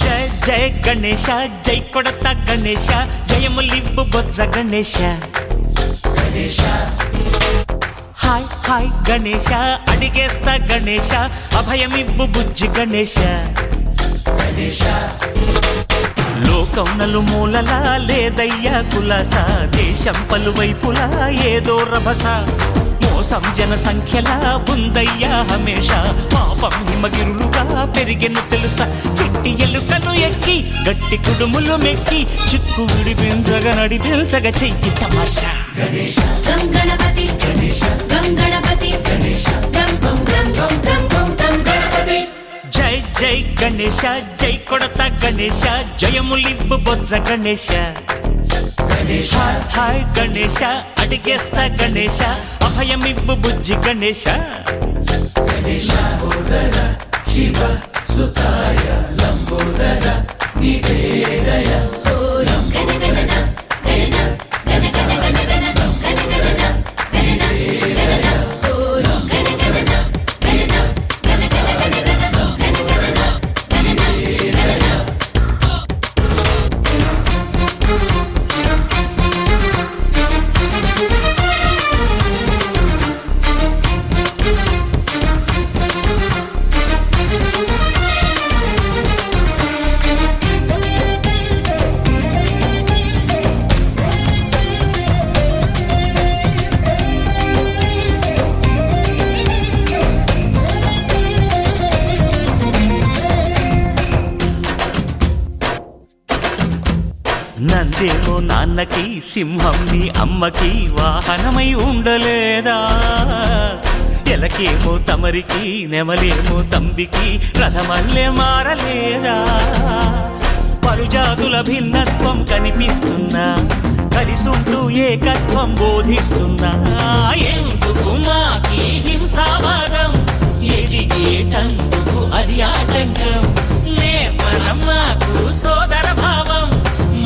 జయ గణేశ జై కొడత గణేశ జయములివ్వు బొజ్జ Ganesha hi hi Ganesha అడిగేస్తా Ganesha అభయమివ్వు బుజ్జి గణేశ లోకం నలుమూలలా లేదయ్యా కులాస దేశం పలువైపులా ఏదో రభస మోసం జన సంఖ్యలా ఉందయ్యా హమేష పాపం హిమగిరులుగా పెరిగెను తెలుసా చిట్టి ఎలుకను ఎక్కి గట్టి కుడుములు మెక్కి చిక్కు విడిపించగా నడిపించగా చెయ్యి తమాషా గం గణపతి గం గణపతి గం గం గం గం గం గం గం గణపతి జై జై గణేశ జై కొడత గణేశ జయములివ్వు బొజ్జ గణేశ హాయ్ గణేశ అడిగేస్తా గణేశ అభయమివ్వు బుజ్జి గణేశ శివ సుతాయ లంబోదర నివేదయ గణగణన గణన గణ గణ గణ గణ గణగణన గణన గణన గణగణన గణన గణ గణ గణ గణ గణగణన గణన గణన నందేమో నాన్నకి సింహం నీ అమ్మకి వాహనమై ఉండలేదా ఎలకేమో తమరికి నెమలేమో తంబికి రథమల్లే మారలేదా పలుజాతుల భిన్నత్వం కనిపిస్తున్నా కలిసుంటూ ఏకత్వం బోధిస్తున్నా ఎందుకు మాకి హింసావాదం ఎదిగేటందుకు అది ఆటంకం నేపరం మాకు సోదర భావం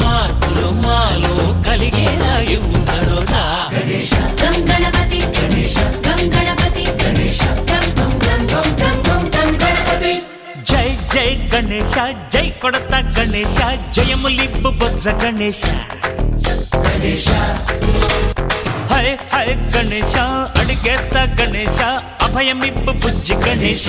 మార్పులు మాలో కలిగేలా ఇవ్వు భరోసా గం గణపతి గం గణపతి గం గం గం గం గం గం గం గణపతి జై జై గణేశ జై కొడత గణేశ జయములివ్వు బొజ్జ గణేశ హై హై గణేశ అడిగేస్తా గణేశ అభయమివ్వు బుజ్జి గణేశ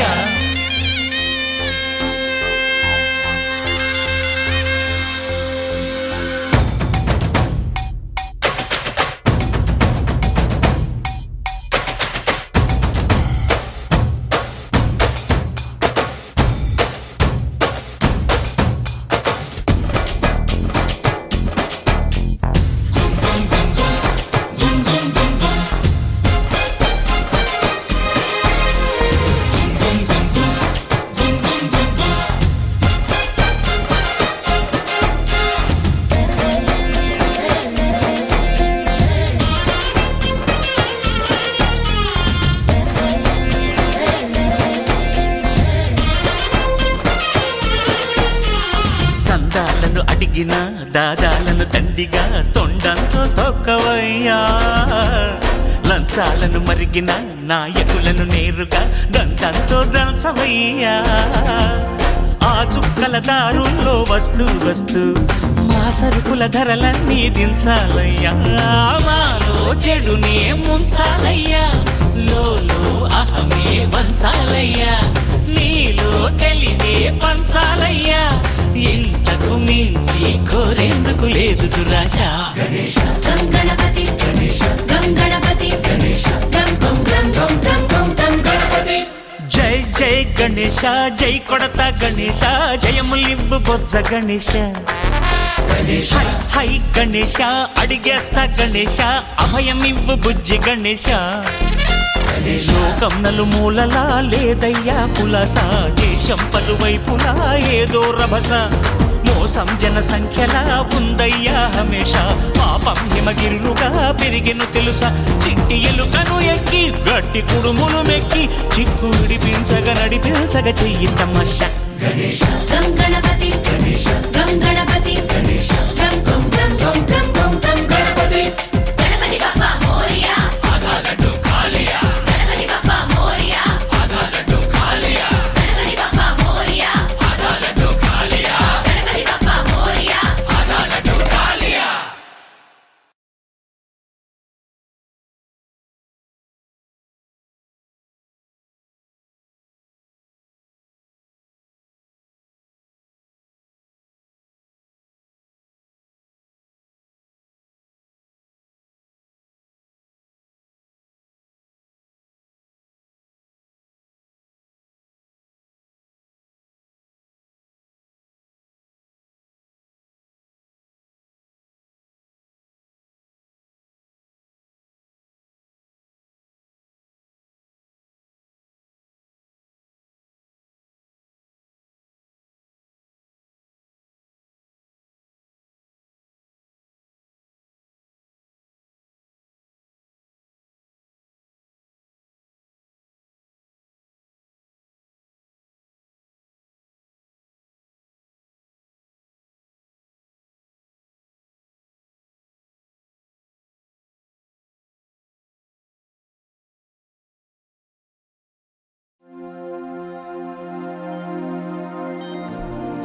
సందాలను అడిగిన దాదాలను తండిగా తొండంతో తొక్కవయ్యా లంచాలను మరిగిన నాయకులను నేరుగా దంతంతో దంచవయ్యా ఆ చుక్కల దారుల్లో వస్తూ వస్తూ మా సరుకుల ధరలన్నీ దించాలయ్యా మాలో చెడునే ముంచాలయ్యా లోలో అహమే వంచాలయ్యా నీలో తెలివే పంచాలయ్యా ఇంతకు మించి కోరేందుకు లేదు దురాశ గం గణపతి గం గణపతి గం గం గం గం గం గం గం గణపతి జై జై గణేశ జై కొడత గణేశ జయములివ్వు బొజ్జ గణేశ హై హై గణేశ అడిగేస్తా గణేశ అభయమివ్వు బుజ్జి గణేశ లోకం నలుమూలలా లేదయ్యా కులాస దేశం పలువైపులా ఏదో రభస మోసం జన సంఖ్యలా ఉందయ్యా హమేష పాపం హిమగిరులుగా పెరిగెను తెలుసా చిట్టి ఎలుకను ఎక్కి గట్టి కుడుములు మెక్కి చిక్కు విడిపించగా నడిపించగా చెయ్యి తమాషా గణేశ గం గణపతి గణేశ గం గణపతి గణేశ గం గం గం గం గం గం గం గణపతి గణపతి బప్పా మోరియా ఆధారడు కాళియా గణపతి బప్పా మోరియా ఆధారడు కాళియా గణపతి బప్పా మోరియా ఆధారడు కాళియా గణపతి బప్పా మోరియా ఆధారడు కాళియా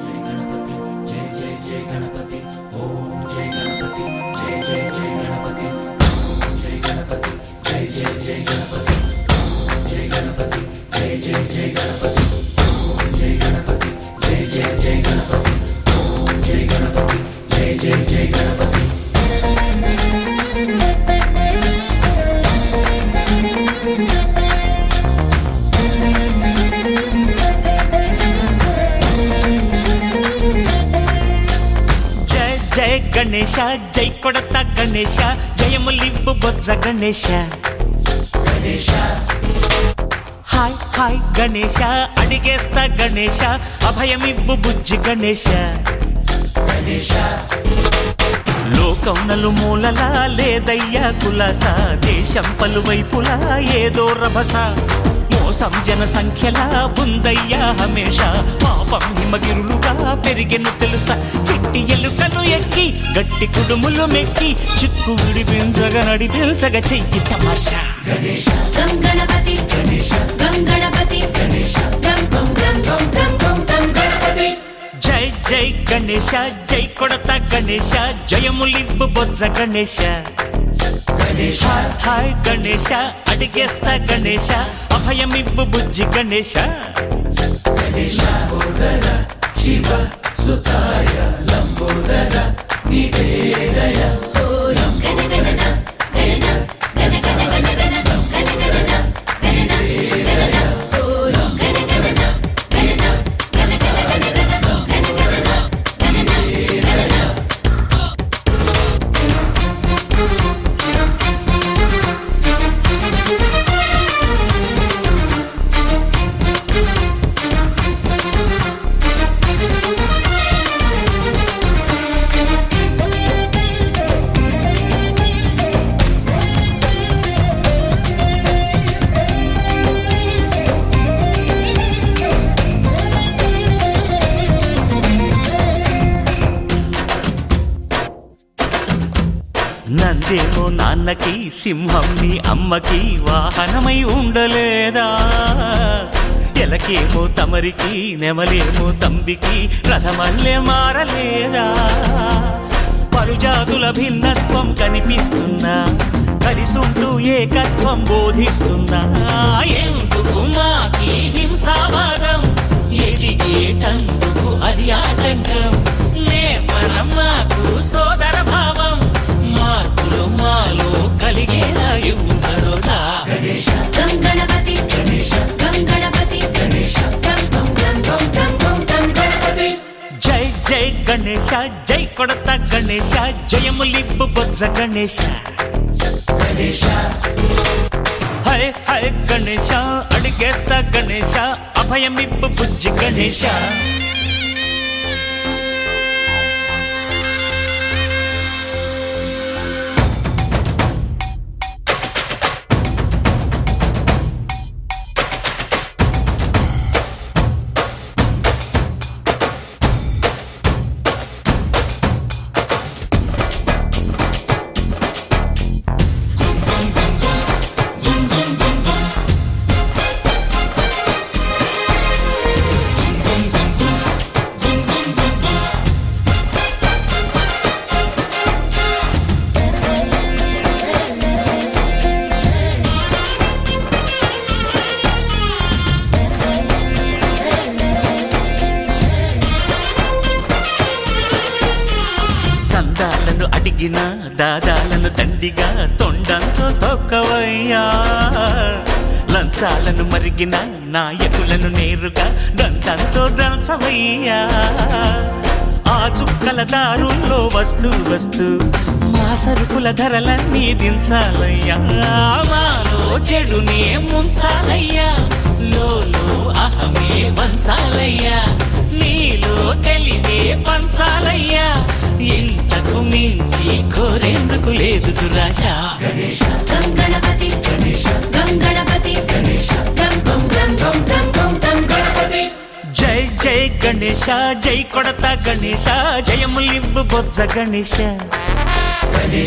జై గణపతి జై జై జై గణపతి ఓం జై గణపతి జై జై జై గణపతి ఓం జై గణపతి జై జై జై గణపతి ఓం జై గణపతి జై జై జై గణపతి ఓం జై గణపతి జై జై జై గణపతి ఓం జై గణపతి జై జై జై గణపతి జయ జయ గణేశ జై కొడత గణేశ జయములివ్వు బొజ్జ గణేశ గణేశ హాయ్ హాయ్ గణేశ అడిగేస్తా గణేశ అభయమివ్వు బుజ్జి గణేశ గణేశ లోకం నలుమూలలా లేదయ్యా కులాస దేశం పలువైపులా ఏదో రభస మోసం జన సంఖ్యలా ఉందయ్యా హమేష పాపం హిమగిరులుగా పెరిగెను తెలుసా చిట్టి ఎలుకను ఎక్కి గట్టి కుడుములు మెక్కి చిక్కు విడిపించగా నడిపించగా చెయ్యి తమాషా గణేశ గం గణపతి గణేశ గం గణపతి గణేశ గం గం గం గం గం గం గం గణపతి జై జై గణేశ జై కొడత గణేశ జయములివ్వు బొజ్జ గణేశ గణేశ హాయ్ గణేశ అడిగేస్తా గణేశ అభయమివ్వు బుజ్జి గణేశ గణేశ లంబోదర శివ సుతాయ లంబోదర నీదే దయ గణ గణన గణన గణ గణ గణ గణ గణ గణన గణన గణన గణ గణన గణన గణ గణ గణ గణ గణ గణన గణన గణన నందేమో నాన్నకి సింహం మీ అమ్మకి వాహనమై ఉండలేదా ఎలకేమో తమరికి నెమలేమో తంబికి రథమల్లే మారలేదా పలుజాతుల భిన్నత్వం కనిపిస్తున్నా కలిసుంటూ ఏకత్వం బోధిస్తున్నా ఎందుకు మాకి హింసావాదం ఎదిగేటందుకు అది ఆటంకం నేపరం మాకు సోదర భావం మార్పులు మాలో కలిగేలా ఇవ్వు భరోసా గణేశ గం గణపతి గణేశ గం గణపతి గణేశ గం గం గం గం గం గం గం గణపతి జై జై గణేశ జై కొడత గణేశ జయములివ్వు బొజ్జ గణేశ గణేశ హై హై గణేశ అడిగేస్తా గణేశ అభయమివ్వు బుజ్జి గణేశ అడిగిన దాదాలను దండిగా తొండంతో తొక్కవయ్యా లంచాలను మరిగిన నాయకులను నేరుగా దంతంతో దంచవయ్యా ఆ చుక్కల దారుల్లో వస్తూ వస్తూ మా సరుకుల ధరలన్నీ దించాలయ్యా మాలో చెడునే ముంచాలయ్యా లోలో అహమే వంచాలయ్యా నీలో తెలివే పంచాలయ్యా ఇంతకు మించి కోరేందుకు లేదు దురాశ గం గణపతి గం గణపతి గం గం గం గం గం గం గం గణపతి జై జై గణేశ జై కొడత గణేశ జయములివ్వు బొజ్జ గణేశ హై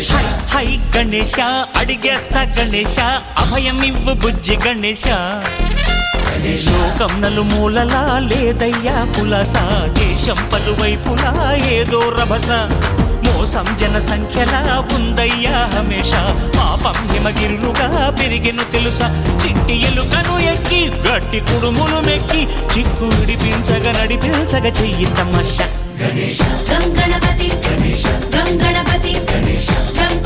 హై గణేశ అడిగేస్తా గణేశ అభయమివ్వు బుజ్జి గణేశ లోకం నలుమూలలా లేదయ్యా పులస దేశం పలువైపులా ఏదో రభస మోసం జన సంఖ్యలా ఉందయ్యా హమేష పాపం హిమగిరులుగా పెరిగెను తెలుసా చిట్టి ఎలుకను ఎక్కి గట్టి కుడుములు మెక్కి చిక్కు విడిపించగా నడిపించగ చెయ్యి తమాష గం గణపతి గం గణపతి గం